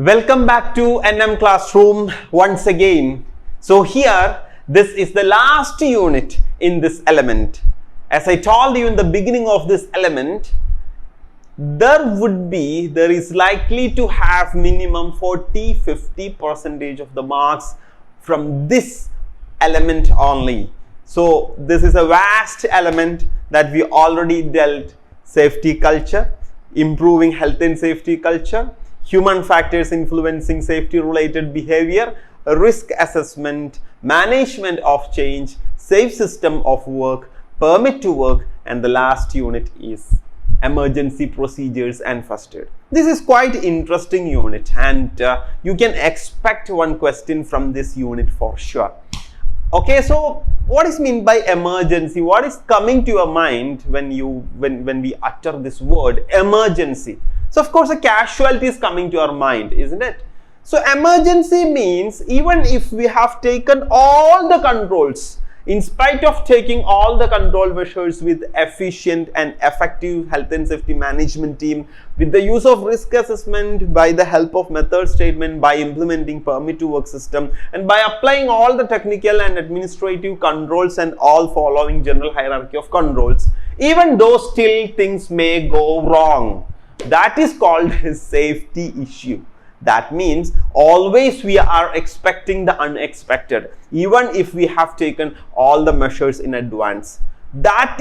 Welcome back to NM Classroom once again. So here, this is the last unit in this element. As I told you in the beginning of this element, there is likely to have minimum 40-50% of the marks from this element only. So this is a vast element that we already dealt: safety culture, improving health and safety culture, human factors influencing safety related behavior, risk assessment, management of change, safe system of work, permit to work, and the last unit is emergency procedures and first aid. This is quite interesting unit, and you can expect one question from this unit for sure. Okay, so what is meant by emergency? What is coming to your mind when we utter this word emergency? So of course a casualty is coming to our mind, isn't it? So emergency means even if we have taken all the controls, in spite of taking all the control measures with efficient and effective health and safety management team, with the use of risk assessment, by the help of method statement, by implementing permit to work system, and by applying all the technical and administrative controls and all following general hierarchy of controls, even though still things may go wrong. That is called a safety issue. That means always we are expecting the unexpected, even if we have taken all the measures in advance. That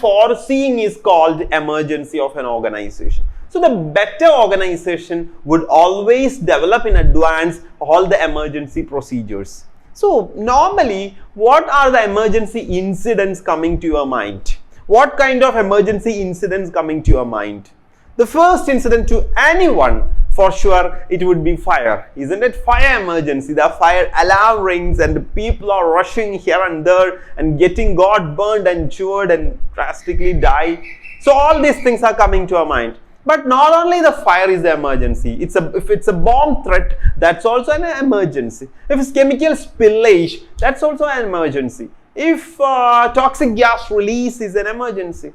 foreseeing is called emergency of an organization. So the better organization would always develop in advance all the emergency procedures. So normally, what are the emergency incidents coming to your mind? What kind of emergency incidents coming to your mind? The first incident to anyone, for sure, it would be fire, isn't it? Fire emergency. The fire alarm rings and people are rushing here and there and got burned and chewed and drastically die. So all these things are coming to our mind. But not only the fire is the emergency. If it's a bomb threat, that's also an emergency. If it's chemical spillage, that's also an emergency. If toxic gas release is an emergency.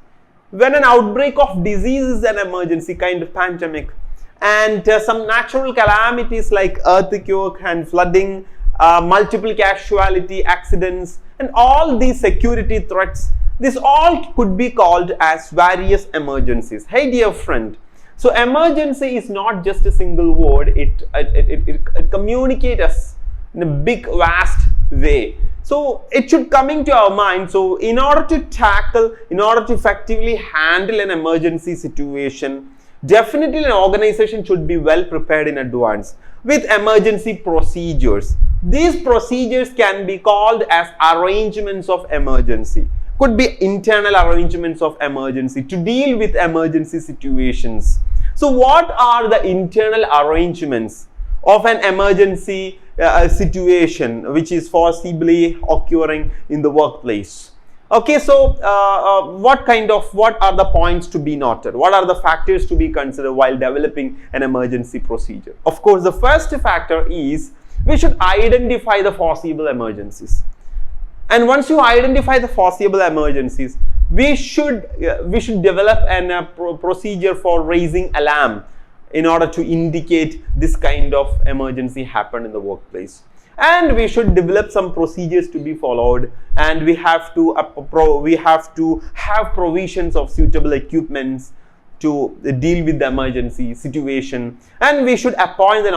When an outbreak of disease is an emergency, kind of pandemic, and some natural calamities like earthquake and flooding, multiple casualty accidents, and all these security threats, this all could be called as various emergencies. Hey dear friend, so emergency is not just a single word, it communicates us in a big vast way. So it should come into our mind. So in order to effectively handle an emergency situation, definitely an organization should be well prepared in advance with emergency procedures. These procedures can be called as arrangements of emergency. Could be internal arrangements of emergency to deal with emergency situations. So what are the internal arrangements of an emergency situation which is foreseeably occurring in the workplace? Okay, so what are the points to be noted? What are the factors to be considered while developing an emergency procedure? Of course, the first factor is we should identify the foreseeable emergencies. And once you identify the foreseeable emergencies, we should develop a procedure for raising alarm in order to indicate this kind of emergency happened in the workplace. And we should develop some procedures to be followed, and we have to have provisions of suitable equipments to deal with the emergency situation, and we should appoint the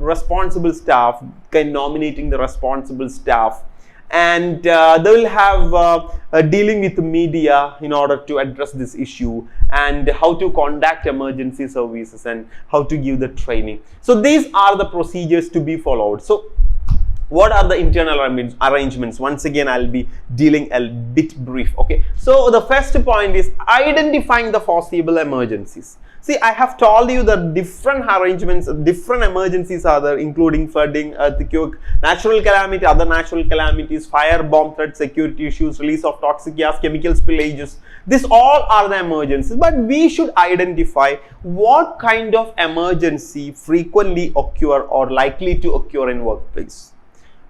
responsible staff, nominating the responsible staff, and they will have dealing with the media in order to address this issue, and how to conduct emergency services and how to give the training. So these are the procedures to be followed. So what are the internal arrangements? Once again, I'll be dealing a bit brief. Okay, so the first point is identifying the foreseeable emergencies. See, I have told you that different arrangements, different emergencies are there, including flooding, earthquake, natural calamity, other natural calamities, fire, bomb threats, security issues, release of toxic gas, chemical spillages. These all are the emergencies, but we should identify what kind of emergency frequently occur or likely to occur in workplace.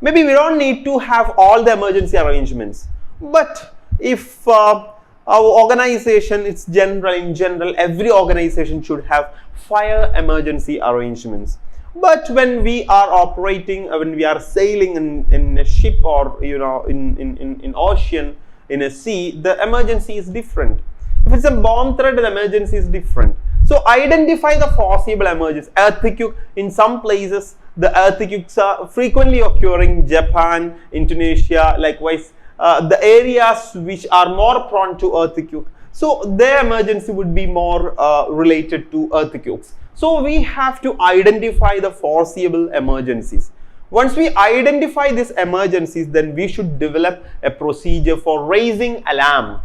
Maybe we don't need to have all the emergency arrangements, but if our organization is in general, every organization should have fire emergency arrangements. But when we are operating, when we are sailing in a ship, or in ocean, in a sea, the emergency is different. If it's a bomb threat, the emergency is different. So identify the foreseeable emergencies. Earthquake, in some places the earthquakes are frequently occurring. Japan, Indonesia, likewise the areas which are more prone to earthquake, so their emergency would be more related to earthquakes. So we have to identify the foreseeable emergencies. Once we identify these emergencies, then we should develop a procedure for raising alarm.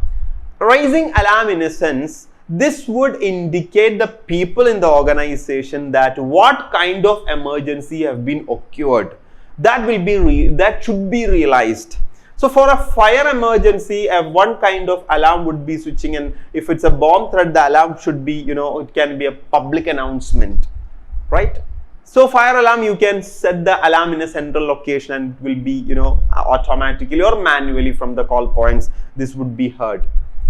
Raising alarm, in a sense, this would indicate the people in the organization that what kind of emergency have been occurred. That should be realized. So for a fire emergency, one kind of alarm would be switching, and if it's a bomb threat, the alarm should be, it can be a public announcement, right? So fire alarm, you can set the alarm in a central location and it will be, automatically or manually from the call points, this would be heard.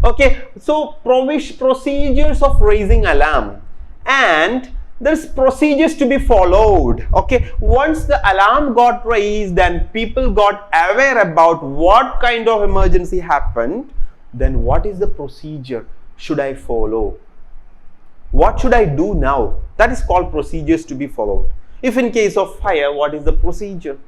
Okay, so procedures of raising alarm, and there's procedures to be followed. Okay, once the alarm got raised and people got aware about what kind of emergency happened, then what is the procedure should I follow? What should I do now? That is called procedures to be followed. If in case of fire, what is the procedure?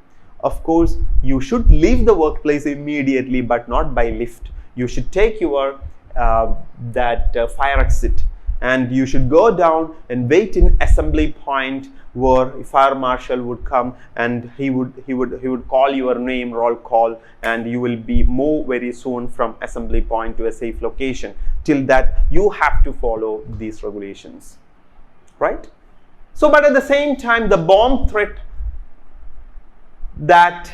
Of course, you should leave the workplace immediately, but not by lift. You should take your fire exit, and you should go down and wait in assembly point, where a fire marshal would come and he would call your name, roll call, and you will be moved very soon from assembly point to a safe location. Till that, you have to follow these regulations, right? So, but at the same time, the bomb threat, that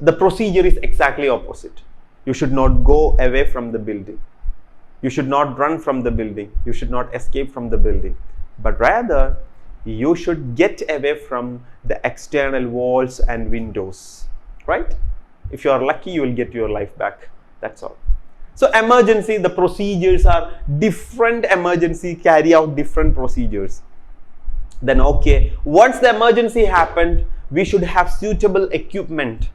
the procedure is exactly opposite. You should not go away from the building. You should not run from the building. You should not escape from the building. But rather, you should get away from the external walls and windows, right? If you are lucky, you will get your life back. That's all. So emergency, the procedures are different. Emergency carry out different procedures. Then okay, once the emergency happened, we should have suitable equipment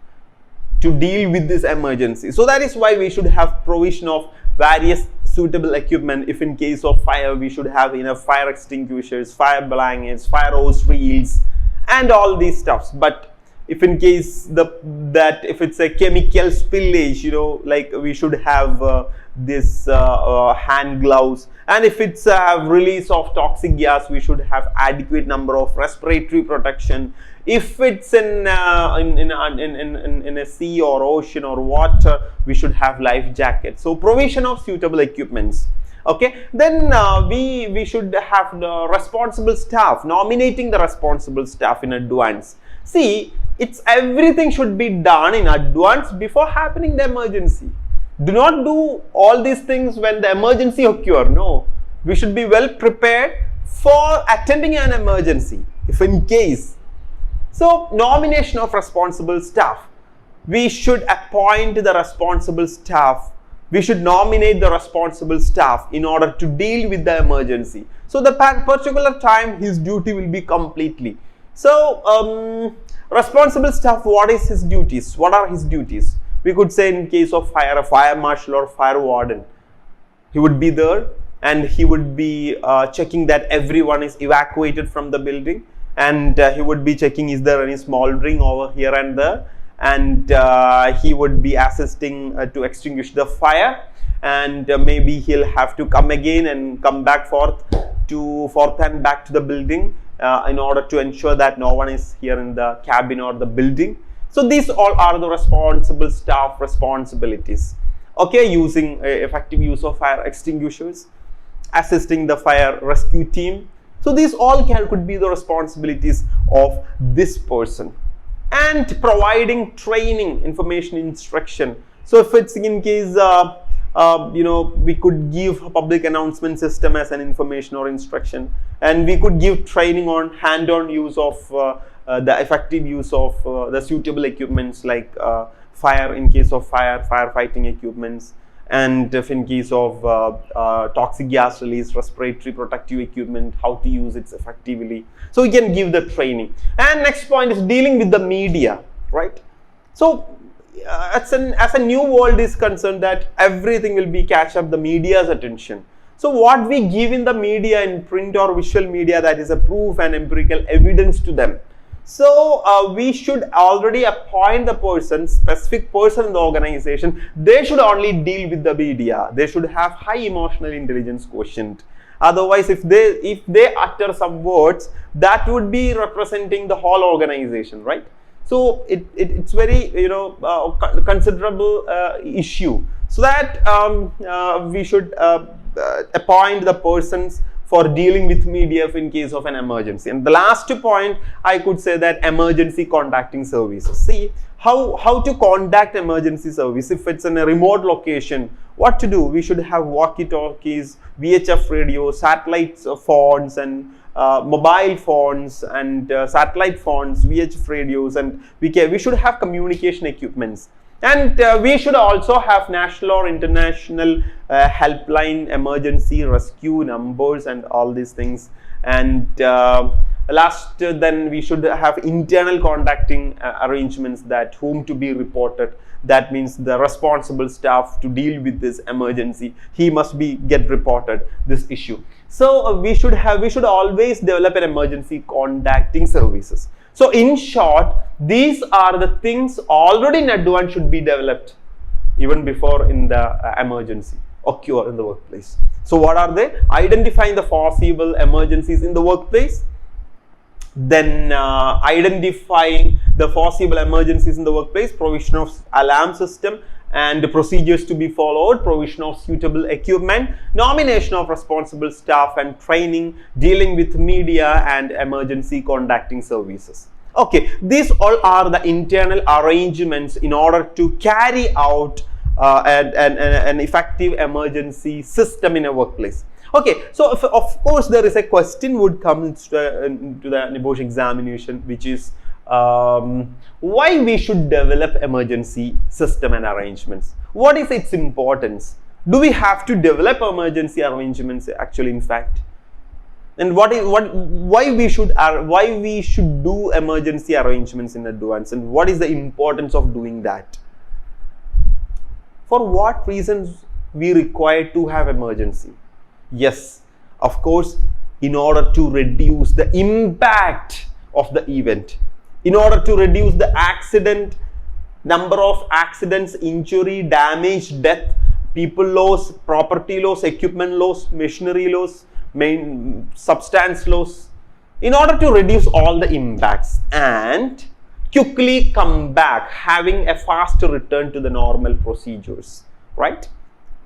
to deal with this emergency. So that is why we should have provision of various suitable equipment. If in case of fire, we should have enough fire extinguishers, fire blankets, fire hose reels, and all these stuffs. But if in case if it's a chemical spillage, like we should have this hand gloves, and if it's a release of toxic gas, we should have adequate number of respiratory protection. If it's in a sea or ocean or water, we should have life jackets. So provision of suitable equipments. Okay, then we should have the responsible staff, nominating the responsible staff in advance. See, everything should be done in advance before happening the emergency. Do not do all these things when the emergency occurs. No, we should be well prepared for attending an emergency, if in case. So, nomination of responsible staff. We should appoint the responsible staff. We should nominate the responsible staff in order to deal with the emergency. So, the particular time his duty will be completely. So, responsible staff, what is his duties? What are his duties? We could say in case of fire, a fire marshal or fire warden. He would be there and he would be checking that everyone is evacuated from the building. And he would be checking, is there any smoldering over here and there, and he would be assisting to extinguish the fire, and maybe he'll have to come again and come back forth and back to the building in order to ensure that no one is here in the cabin or the building. So these all are the responsible staff responsibilities. Okay, using effective use of fire extinguishers, assisting the fire rescue team. So these all could be the responsibilities of this person. And providing training, information, instruction. So if it's in case, we could give a public announcement system as an information or instruction. And we could give training on hand-on use of the effective use of the suitable equipments like fire, in case of fire, firefighting equipments. and if in case of toxic gas release, respiratory protective equipment, how to use it effectively. So we can give the training. And next point is dealing with the media, right? So as a new world is concerned, that everything will be catch up the media's attention. So what we give in the media, in print or visual media, that is a proof and empirical evidence to them. So we should already appoint the person, specific person in the organization. They should only deal with the media. They should have high emotional intelligence quotient. Otherwise, if they utter some words, that would be representing the whole organization, right? So it's very considerable issue. So that we should appoint the persons for dealing with media in case of an emergency. And the last point, I could say that emergency contacting services. See how to contact emergency service if it's in a remote location. What to do? We should have walkie-talkies, VHF radios, satellite phones, and mobile phones, and satellite phones, VHF radios, and we should have communication equipments. And we should also have national or international helpline emergency rescue numbers and all these things. And then we should have internal contacting arrangements, that whom to be reported. That means the responsible staff to deal with this emergency, he must get reported this issue. So we should always develop an emergency contacting services. So in short, these are the things already in advance should be developed even before in the emergency occur in the workplace. So what are they? Identifying the foreseeable emergencies in the workplace, then identifying the foreseeable emergencies in the workplace, provision of alarm system and the procedures to be followed, provision of suitable equipment, nomination of responsible staff, and training, dealing with media, and emergency contacting services. Okay, these all are the internal arrangements in order to carry out an effective emergency system in a workplace. Okay, so of course there is a question would come into the NIBOSH examination, which is why we should develop emergency system and arrangements. What is its importance? Do we have to develop emergency arrangements actually, in fact? And why we should do emergency arrangements in advance, and what is the importance of doing that? For what reasons we require to have emergency? Yes, of course, in order to reduce the impact of the event, in order to reduce the accident, number of accidents, injury, damage, death, people loss, property loss, equipment loss, machinery loss, substance loss, in order to reduce all the impacts and quickly come back, having a faster return to the normal procedures, right?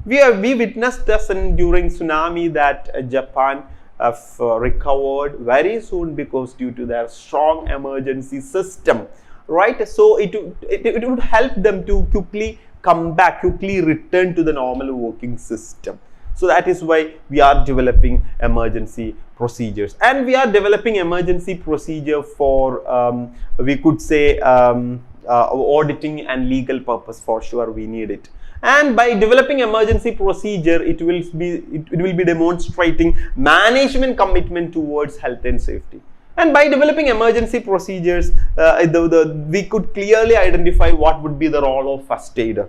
We witnessed this during tsunami, that Japan have recovered very soon because due to their strong emergency system, right? So it would help them to quickly come back, quickly return to the normal working system. So that is why we are developing emergency procedures, and we are developing emergency procedure for we could say auditing and legal purpose. For sure we need it. And by developing emergency procedure, it will be demonstrating management commitment towards health and safety. And by developing emergency procedures, we could clearly identify what would be the role of first aider,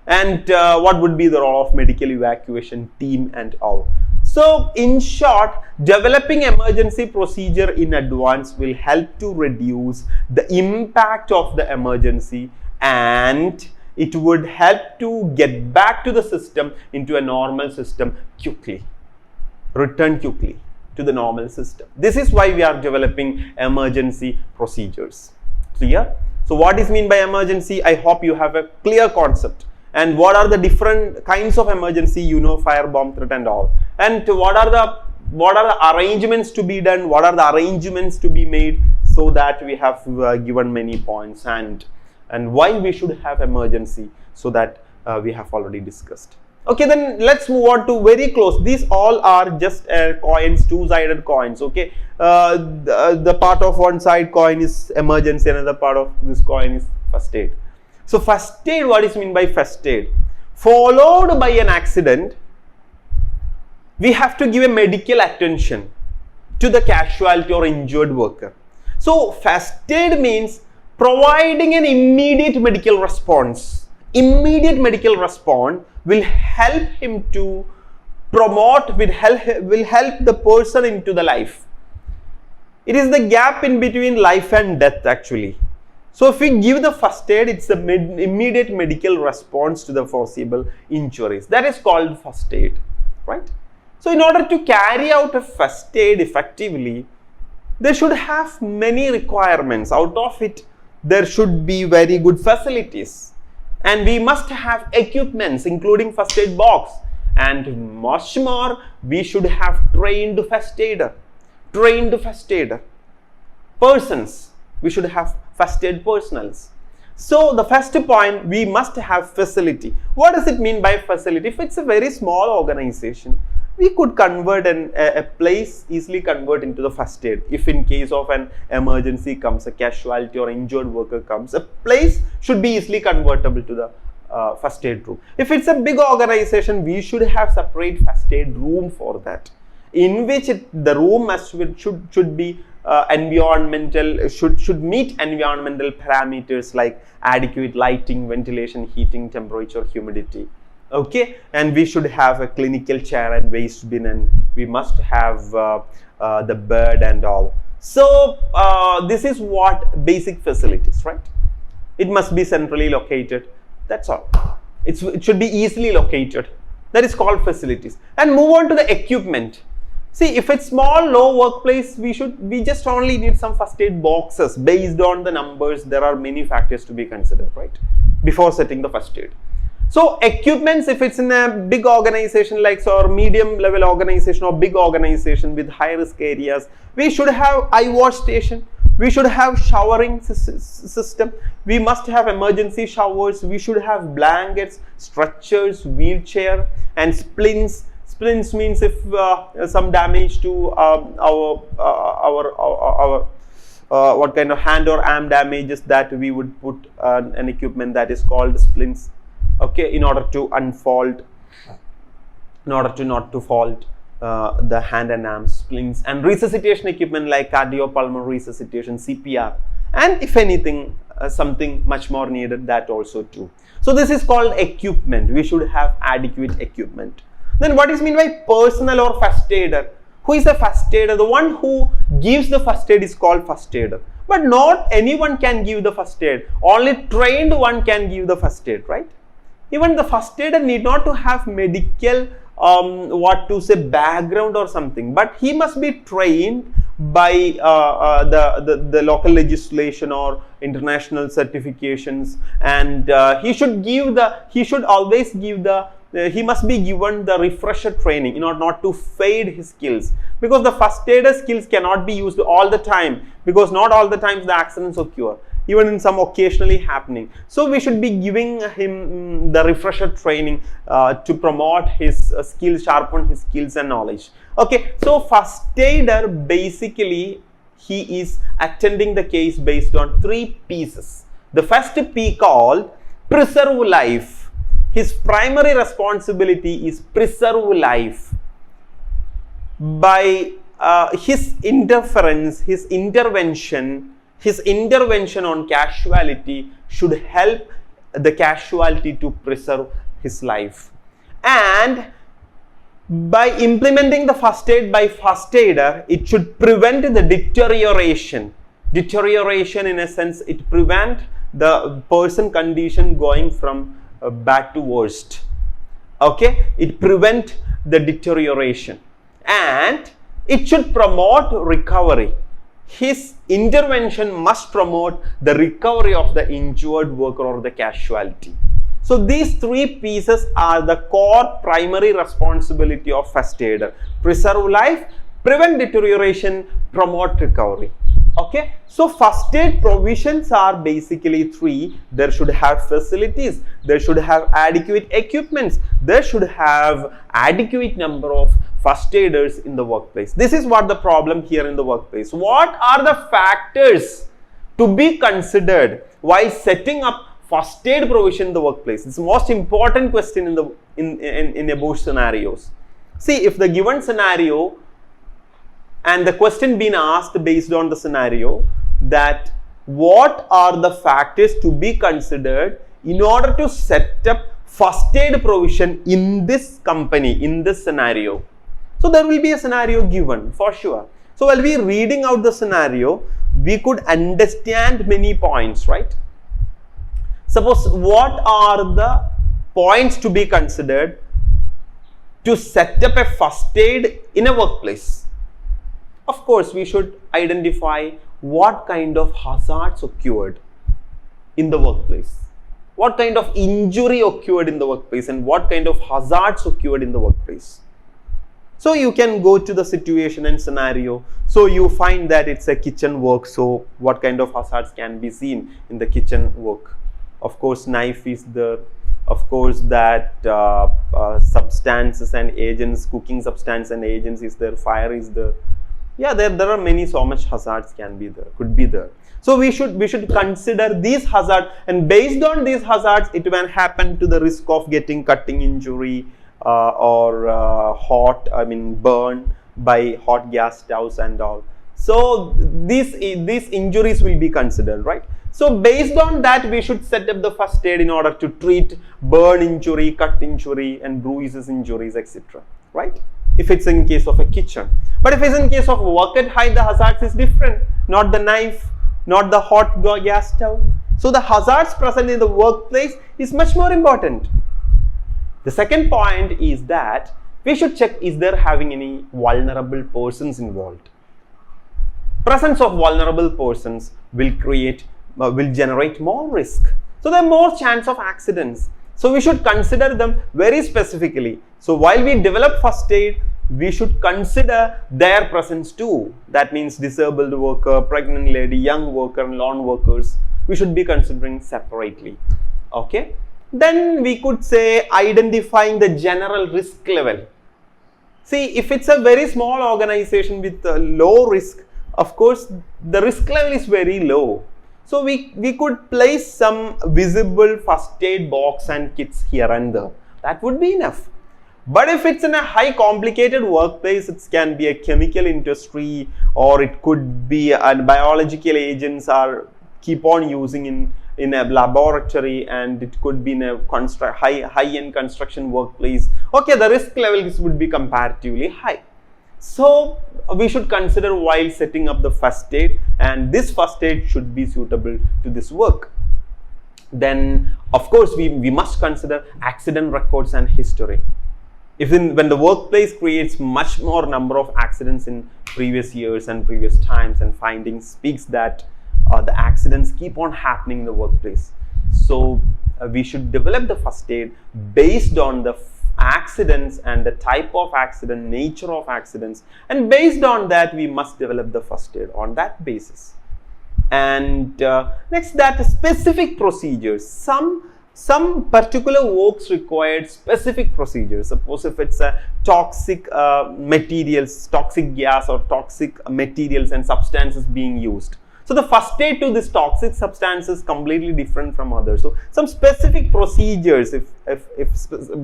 and what would be the role of medical evacuation team and all. So in short, developing emergency procedure in advance will help to reduce the impact of the emergency, and it would help to get back to the system into a normal system quickly, return quickly to the normal system. This is why we are developing emergency procedures. Clear? So what is meant by emergency? I hope you have a clear concept. And what are the different kinds of emergency, fire, bomb threat and all. And what are the arrangements to be done? What are the arrangements to be made? So that we have given many points, and why we should have emergency, so that we have already discussed. Okay, then let's move on to very close. These all are just coins, two-sided coins. Okay, the part of one side coin is emergency, another part of this coin is first aid. So first aid, what is meant by first aid? followed by an accident, we have to give a medical attention to the casualty or injured worker. So first aid means providing an immediate medical response. Immediate medical response will help him to promote, will help the person into the life. It is the gap in between life and death actually. So if we give the first aid, it's the immediate medical response to the foreseeable injuries. That is called first aid, right? So in order to carry out a first aid effectively, they should have many requirements. Out of it, there should be very good facilities. And we must have equipments including first aid box. And much more, we should have trained first aider. Trained first aider. Persons. We should have first aid personals. So the first point, we must have facility. What does it mean by facility? If it's a very small organization, we could convert a place, easily convert into the first aid. If in case of an emergency comes, a casualty or injured worker comes, a place should be easily convertible to the first aid room. If it's a big organization, we should have separate first aid room for that, in which the room should be environmental, should meet environmental parameters like adequate lighting, ventilation, heating, temperature, humidity. Okay, and we should have a clinical chair and waste bin, and we must have the bed and all. So this is what basic facilities, right? It must be centrally located. That's all. It should be easily located. That is called facilities. And move on to the equipment. See, if it's small, low workplace, we just only need some first aid boxes. Based on the numbers, there are many factors to be considered, right? Before setting the first aid. So equipments, if it's in a big organization like or medium level organization or big organization with high risk areas, we should have eye wash station. We should have showering system. We must have emergency showers. We should have blankets, stretchers, wheelchair, and splints. Splints means if some damage to our what kind of hand or arm damages, that we would put an equipment that is called splints. Okay, in order to unfold, in order to not to fault the hand and arm splints, and resuscitation equipment like cardiopulmonary resuscitation, CPR, and if anything, something much more needed, that also too. So this is called equipment. We should have adequate equipment. Then what is meant by personnel or first aider? Who is a first aider? The one who gives the first aid is called first aider. But not anyone can give the first aid. Only trained one can give the first aid, right? Even the first aider need not to have medical background or something, but he must be trained by the local legislation or international certifications, and he must be given the refresher training in order not to fade his skills, because the first aider skills cannot be used all the time, because not all the times the accidents occur, even in some occasionally happening. So we should be giving him the refresher training to promote his skills, sharpen his skills and knowledge. Okay, so first aider basically he is attending the case based on 3 pieces. The first P called preserve life. His primary responsibility is preserve life. By his interference, his intervention on casualty should help the casualty to preserve his life. And by implementing the first aid by first aider, it should prevent the deterioration. Deterioration, in a sense, it prevent the person condition going from bad to worst. Okay, it prevent the deterioration, and it should promote recovery. His intervention must promote the recovery of the injured worker or the casualty. So these 3 pieces are the core primary responsibility of first aider: preserve life, prevent deterioration, promote recovery. Okay, so first aid provisions are basically 3. There should have facilities, there should have adequate equipments, there should have adequate number of first aiders in the workplace. This is what the problem here in the workplace. What are the factors to be considered while setting up first aid provision in the workplace? It's the most important question in the in above scenarios. See, if the given scenario and the question being asked based on the scenario, that what are the factors to be considered in order to set up first aid provision in this company, in this scenario. So there will be a scenario given for sure. So while we reading out the scenario, we could understand many points, right? Suppose, what are the points to be considered to set up a first aid in a workplace? Of course, we should identify what kind of hazards occurred in the workplace, what kind of injury occurred in the workplace, and what kind of hazards occurred in the workplace. So you can go to the situation and scenario. So you find that it's a kitchen work. So what kind of hazards can be seen in the kitchen work? Of course, knife is there. Of course, that substances and agents, cooking substance and agents is there. Fire is there. Yeah, there are many, so much hazards can be there, could be there. So we should consider these hazards, and based on these hazards, it may happen to the risk of getting cutting injury or burn by hot gas stoves and all. So these injuries will be considered, right? So based on that, we should set up the first aid in order to treat burn injury, cut injury, and bruises injuries, etc. Right? If it's in case of a kitchen. But if it's in case of work at height, the hazards is different. Not the knife, not the hot gas stove. So the hazards present in the workplace is much more important. The second point is that we should check, is there having any vulnerable persons involved? Presence of vulnerable persons will generate more risk. So there are more chance of accidents. So we should consider them very specifically. So while we develop first aid, we should consider their presence too. That means disabled worker, pregnant lady, young worker, and lone workers. We should be considering separately. Okay. Then we could say identifying the general risk level. See, if it's a very small organization with low risk, of course, the risk level is very low. So we could place some visible first aid box and kits here and there. That would be enough. But if it's in a high complicated workplace, it can be a chemical industry, or it could be biological agents are keep on using in a laboratory, and it could be in a high-end construction workplace. Okay, the risk levels would be comparatively high. So we should consider while setting up the first aid, and this first aid should be suitable to this work. Then of course we must consider accident records and history. When the workplace creates much more number of accidents in previous years and previous times, and findings speaks that the accidents keep on happening in the workplace. So we should develop the first aid based on the accidents and the type of accident, nature of accidents, and based on that we must develop the first aid on that basis. And next, that specific procedures. Some particular works required specific procedures. Suppose if it's a toxic materials, toxic gas or toxic materials and substances being used. So the first aid to this toxic substance is completely different from others. So some specific procedures if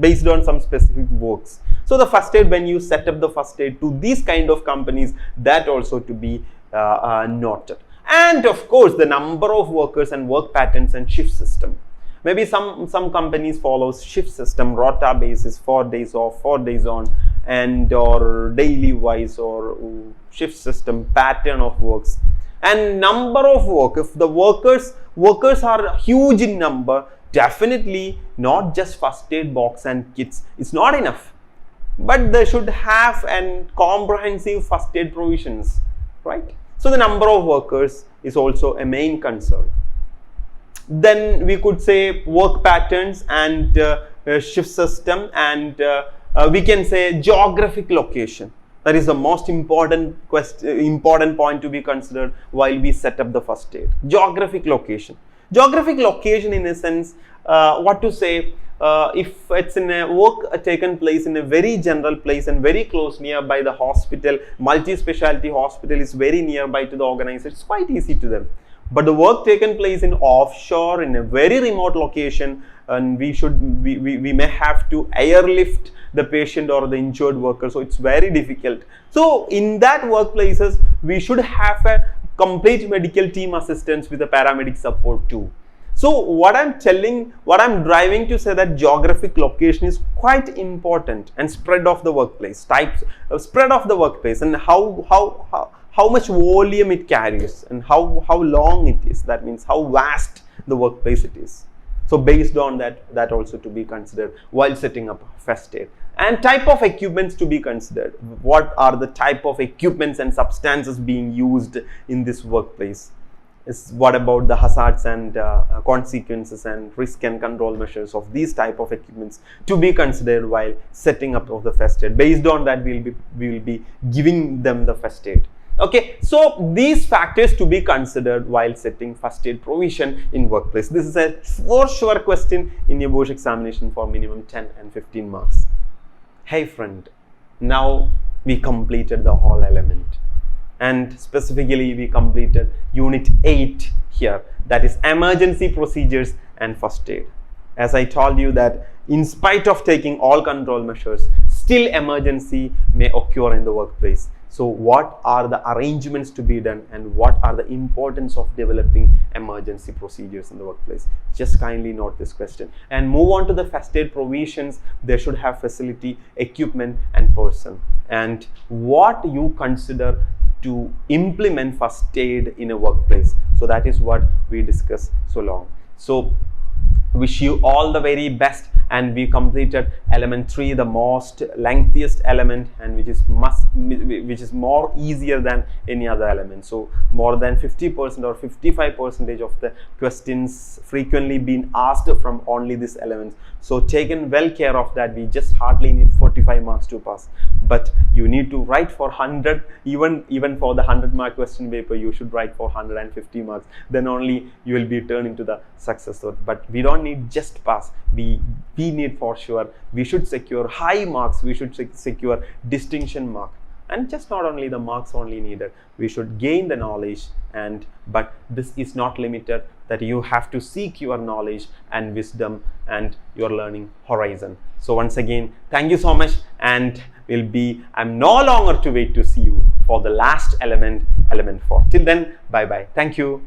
based on some specific works. So the first aid, when you set up the first aid to these kind of companies, that also to be noted. And of course the number of workers and work patterns and shift system. Maybe some companies follows shift system, rota basis, 4 days off, 4 days on, and or daily wise, or shift system, pattern of works, and number of work. If the workers are huge in number, definitely not just first aid box and kits is not enough, but they should have an comprehensive first aid provisions, right? So the number of workers is also a main concern. Then we could say work patterns and shift system, and we can say geographic location. That is the most important point to be considered while we set up the first aid. Geographic location. Geographic location, in a sense, what to say, if it's in a work taken place in a very general place and very close nearby the hospital, multi-specialty hospital is very nearby to the organization, it's quite easy to them. But the work taken place in offshore in a very remote location, and we may have to airlift the patient or the injured worker, so it's very difficult. So in that workplaces we should have a complete medical team assistance with a paramedic support too. So what I'm driving to say that geographic location is quite important, and spread of the workplace types, spread of the workplace, and how much volume it carries, and how long it is. That means how vast the workplace it is. So based on that also to be considered while setting up first aid. And type of equipments to be considered. What are the type of equipments and substances being used in this workplace? What about the hazards and consequences and risk and control measures of these type of equipments to be considered while setting up of the first aid. Based on that, we will be giving them the first aid. Okay, so these factors to be considered while setting first aid provision in workplace. This is a for sure question in your Bosch examination for minimum 10 and 15 marks. Hey friend, now we completed the whole element, and specifically we completed unit 8 here, that is emergency procedures and first aid. As I told you that in spite of taking all control measures, still emergency may occur in the workplace. So what are the arrangements to be done, and what are the importance of developing emergency procedures in the workplace? Just kindly note this question and move on to the first aid provisions. They should have facility, equipment and person, and what you consider to implement first aid in a workplace. So that is what we discussed so long. So wish you all the very best, and we completed element 3, the most lengthiest element, and which is more easier than any other element. So more than 50% or 55% of the questions frequently been asked from only this element. So taken well care of that. We just hardly need 45 marks to pass, but you need to write for 100. Even for the 100-mark question paper, you should write for 150 marks. Then only you will be turned into the successor. But we don't need just pass. We need for sure, we should secure high marks. We should secure distinction mark. And just not only the marks only needed, we should gain the knowledge. And but this is not limited, that you have to seek your knowledge and wisdom and your learning horizon. So once again, thank you so much, and I'm no longer to wait to see you for the last element 4. Till then, bye bye. Thank you.